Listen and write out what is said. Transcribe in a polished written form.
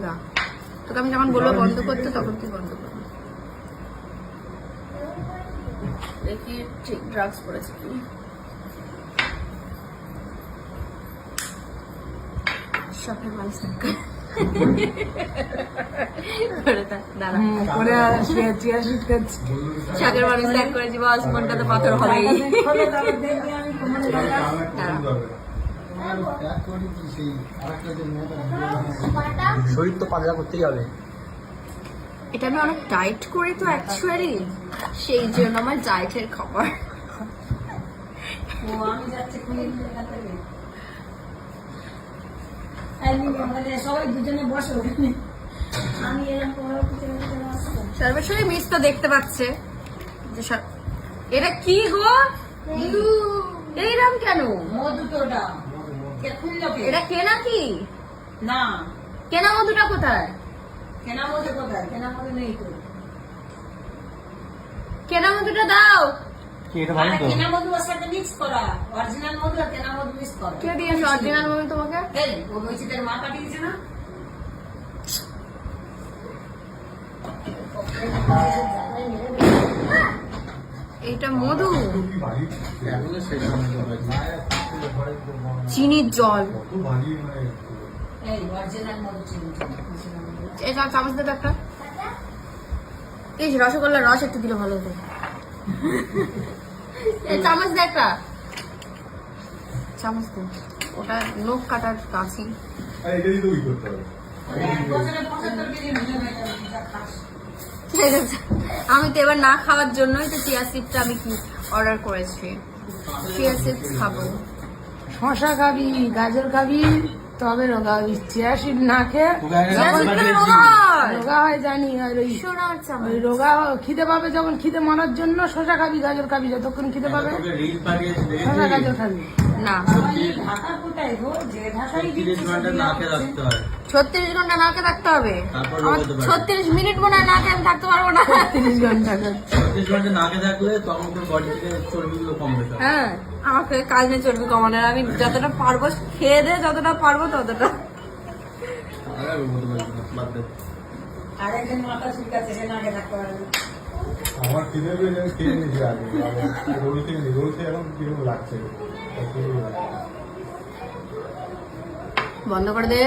না, তোকে আমি যখন বলবো বন্ধ করতে তখন তুই বন্ধ করবি। দেখি ঠিক ড্রাগস পড়েছে কি। শখের মানুষ শখের মানুষ ত্যাগ করেছি বস, মনটা তো পাথর হবেই। শরীর তো পাতলা করতেই হবে। এটা আমি অনেক ডায়েট করি তো অ্যাকচুয়ালি, সেই জন্য আমার ডায়েটের খবর। সবাই দুজনে বসো, আমি এলাম। সর্বেশ্বরী মিস তো দেখতে পাচ্ছে যে এটা কি গো, এইরকম কেন? মধু তো ওটা এটা কেনা কি না, কেনা মধুটা কোথায়? কেনা মধু কোথায়? কেনা মধু নেই তো। কেনা মধুটা দাও। কেনা মধু ওর সাথে মিক্স করা, অরিজিনাল মধু আর কেনা মধু মিক্স করা। কে দিয়েছে অরিজিনাল মধু তোমাকে? এই ও বলছি তোর মা পাঠিয়েছে না। এইটা মধু, চিনির জল। এই অরিজিনাল মধু ছিল। এটা চামচ দেবে একটা। এই রসগোল্লার রস একটু দিলে ভালো হতো। এই চামচ দে একটা, চামচ দে। ওটা নখ কাটার কাছি। আমি তো এবার না খাওয়ার জন্যই তো চিয়া সিডটা আমি কি অর্ডার করেছি। চিয়া সিডস খাবো। শশা খাবি, গাজর খাবি, তবে রোগা হবি। চিয়া সিড না খেয়ে রোগা হয় জানি। আর ওই রোগা খিদে পাবে যখন, খিদে মারার জন্য শশা খাবি, গাজর খাবি। যতক্ষণ খিদে পাবে শশা গাজর খাবি না। 36 ঘন্টা না খেয়ে থাকতে হবে। 36 মিনিট মনে হয় না খেয়ে আমি থাকতে পারবো না। 30 ঘন্টা 36 ঘন্টা না খেয়ে থাকলে তখন তোর বডি থেকে চর্বিগুলো কমবে। হ্যাঁ, আমাকে কাজ নেই চর্বি কমানোর। আমি যতটা পারবো খেয়ে দে, যতটা পারবো ততটা। আরেকজন মাথা চুলকাচ্ছে, সে না খেয়ে থাকতে পারে না। আমার খিদে পেয়ে আমি খেয়ে নিয়েছি আগে, রোল থেকে রোল খেয়ে এখন কিরকম লাগছে। বন্ধ করে দে।